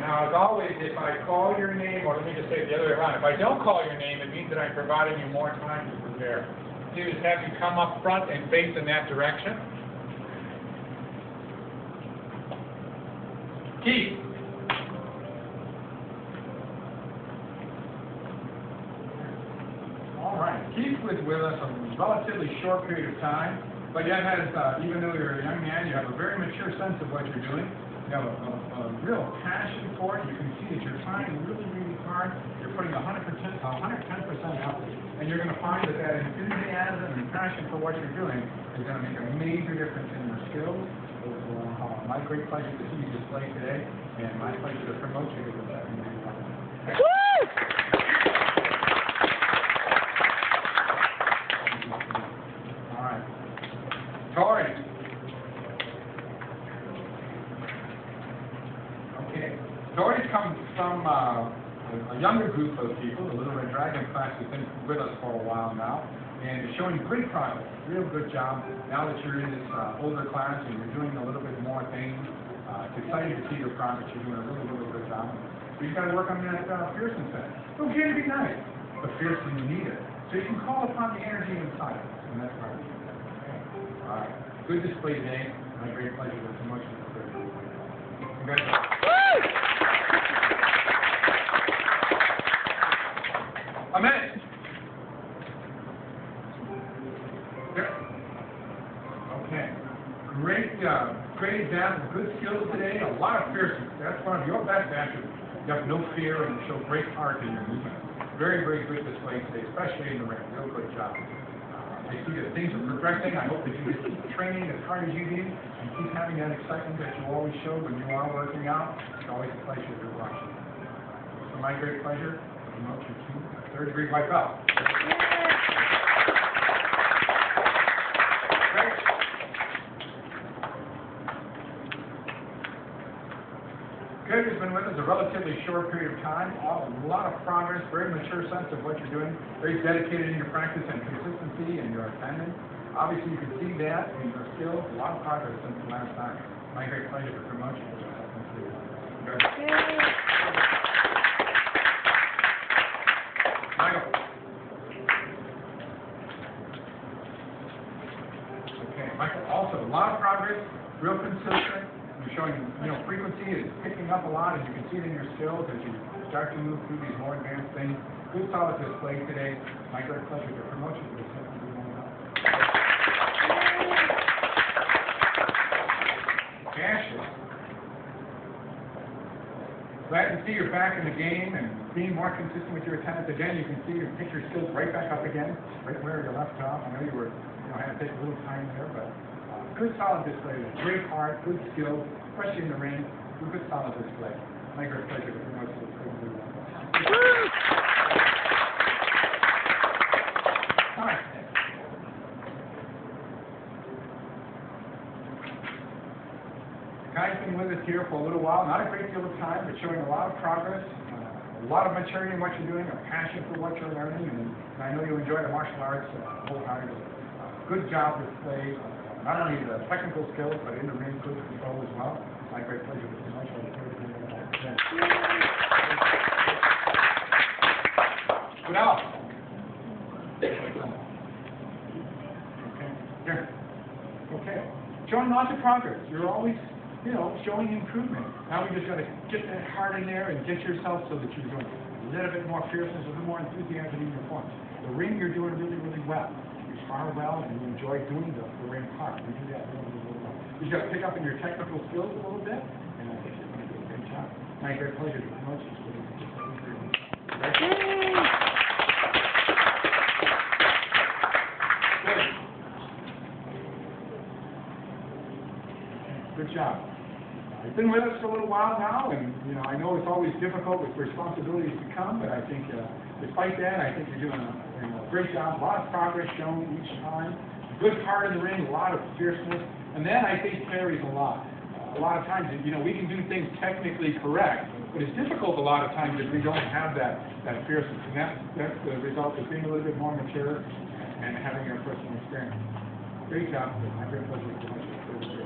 Now, as always, if I call your name, or let me just say it the other way around, if I don't call your name, it means that I'm providing you more time to prepare. Do is have you come up front and face in that direction. Keith. All right. Keith was with us a relatively short period of time, but yet has, even though you're a young man, you have a very mature sense of what you're doing. You have a real passion for it. You can see that you're trying really, really hard. You're putting 110% effort. And you're going to find that that enthusiasm and passion for what you're doing is going to make a major difference in your skills. It was my great pleasure to see you display today, and my pleasure to promote you to that. Woo! All right. Tori. Tori's come from a younger group of people, the Little Red Dragon class has been with us for a while now, and is showing great progress, real good job. Now that you're in this older class and you're doing a little bit more things, it's exciting to see your progress. You're doing a really, really good job. But you've got to work on that Pearson set. It's okay to be nice, but fierce when you need it. So you can call upon the energy inside, and that's part of it. Okay. All right. Good display today. My great pleasure to promote you to the third. Congratulations. Amen. Okay. Great example, good skills today, a lot of fierceness. That's one of your best attributes. You have no fear and you show great heart in your movement. Very, very good display today, especially in the ring. Real good job. I see that things are progressing. I hope that you just keep training as hard as you do and keep having that excitement that you always show when you are working out. It's always a pleasure to watch you. So my great pleasure to promote you to third degree white belt. Great. Good has been with us a relatively short period of time. A lot of progress, very mature sense of what you're doing, very dedicated in your practice and consistency and your attendance. Obviously, you can see that in your skills. A lot of progress since the last time. My great pleasure to promote you to that. Michael. Okay, Michael, also a lot of progress, real consistent. You're showing, frequency is picking up a lot, as you can see it in your skills as you start to move through these more advanced things. Good solid display today. My great pleasure to promote you to this. Ashley. Glad to see you're back in the game and being more consistent with your attendance. Again, you can see you pick your skills right back up again, right where you left off. I know you were, had to take a little time there, but good solid display. Great heart, good skills, especially in the ring. Good solid display. My great pleasure to promote you to the All right. Guy's been with us here for a little while, not a great deal of time, but showing a lot of progress, a lot of maturity in what you're doing, a passion for what you're learning, and I know you enjoy the martial arts wholeheartedly. Good job displayed, not only the technical skills, but in the ring, good control as well. My great pleasure to promote you. What else? Okay. Here. Okay. Showing lots of progress. You're always showing improvement. Now we just got to get that heart in there and get yourself so that you're doing a little bit more fierceness, a little more enthusiasm in your form. The ring you're doing really, really well. You spar well and you enjoy doing the ring part. You do that really, really well. You just got to pick up in your technical skills a little bit, and I think you're going to do a great job. My great pleasure to promote you. Good job. You've been with us for a little while now, and I know it's always difficult with responsibilities to come, but I think despite that, I think you're doing a great job. A lot of progress shown each time. Good heart in the ring, a lot of fierceness, and that I think carries a lot. A lot of times, we can do things technically correct, but it's difficult a lot of times if we don't have that fierceness, and that's the result of being a little bit more mature and having your personal experience. Great job. My great pleasure to meet you.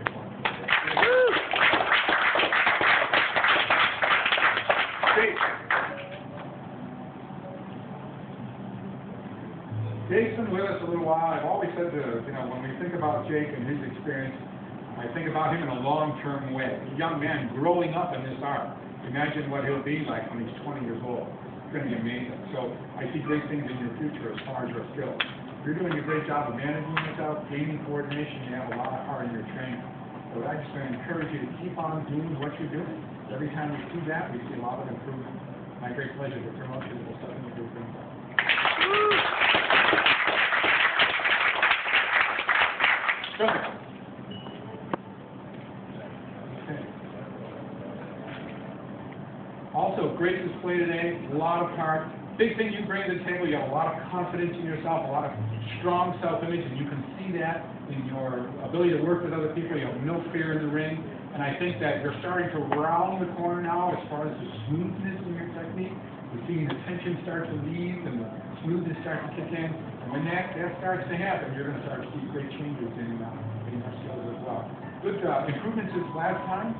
Jake's been with us a little while. I've always said when we think about Jake and his experience, I think about him in a long-term way. A young man growing up in this art. Imagine what he'll be like when he's 20 years old. It's going to be amazing. So I see great things in your future as far as your skills. You're doing a great job of managing yourself, gaining coordination. You have a lot of heart in your training. So I just want to encourage you to keep on doing what you're doing. Every time we see that, we see a lot of improvement. My great pleasure to promote you to the second group. Also, great display today, a lot of heart. Big thing you bring to the table, you have a lot of confidence in yourself, a lot of strong self-image, and you can see that in your ability to work with other people. You have no fear in the ring, and I think that you're starting to round the corner now as far as the smoothness in your technique. You're seeing the tension start to leave and the smoothness start to kick in, and when that starts to happen, you're going to start to see great changes in your skills as well. Good improvements since last time.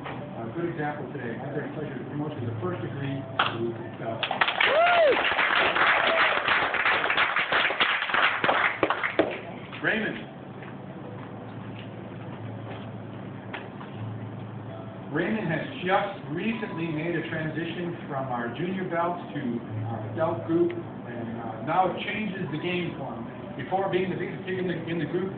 Good example today. My great pleasure to promote you to the first degree to excel. Raymond. Raymond has just recently made a transition from our junior belts to our adult group, and now it changes the game for him. Before being the biggest kid in the group,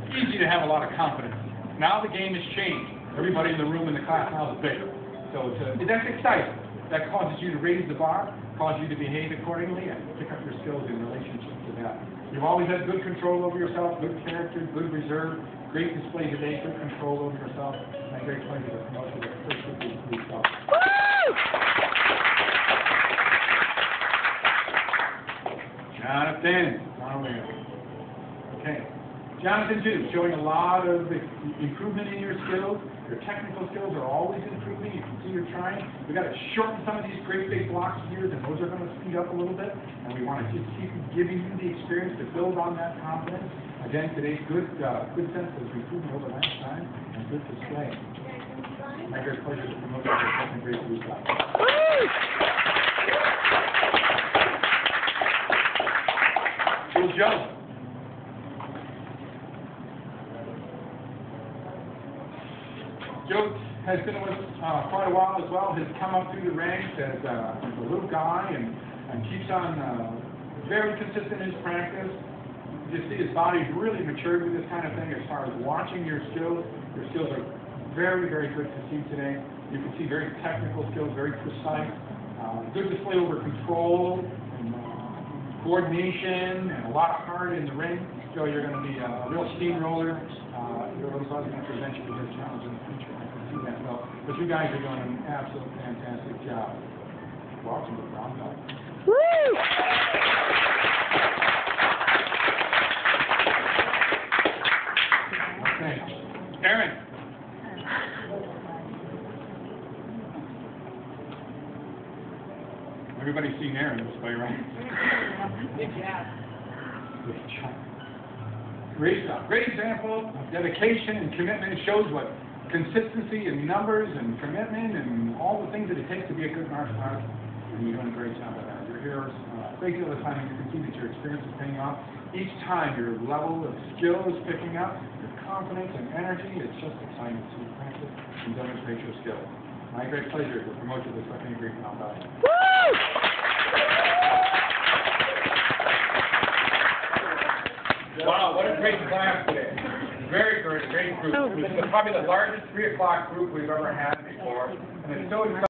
it's easy to have a lot of confidence. Now the game has changed. Everybody in the room in the class now is bigger. So that's exciting. That causes you to raise the bar, causes you to behave accordingly, and pick up your skills in relationship to that. You've always had good control over yourself, good character, good reserve, great display today, good control over yourself. My great pleasure to promote you to the first degree to yourself. Jonathan. Okay. Jonathan, too, showing a lot of improvement in your skills. Your technical skills are always improving. You can see you're trying. We've got to shorten some of these great big blocks here, and those are going to speed up a little bit. And we want to just keep giving you the experience to build on that confidence. Again, today's good sense of improvement over last time, and good display. My great pleasure to promote you to the second grade group. Cool Joe. Joe has been with us quite a while as well, has come up through the ranks as a little guy and keeps on very consistent in his practice. You see his body's really matured with this kind of thing as far as watching your skills. Your skills are very, very good to see today. You can see very technical skills, very precise. Good display over control and coordination and a lot of heart in the ring. Joe, you're going to be a real steamroller. You're going to present you with this challenge in the future. I can see that well. But you guys are doing an absolutely fantastic job. Welcome to Brown Belt. Woo! Okay. Aaron. Everybody's seen Aaron this way, right? Good job. Good job. Great job. Great example of dedication and commitment. It shows what consistency and numbers and commitment and all the things that it takes to be a good martial artist. And you're doing a great job of that. You're here a great deal of the time. You can see that your experience is paying off. Each time your level of skill is picking up, your confidence and energy. It's just exciting to see you practice and demonstrate your skills. My great pleasure to promote you to the second degree Brown Belt. Wow, what a great class today. Very great group. This is probably the largest 3 o'clock group we've ever had before. And it's so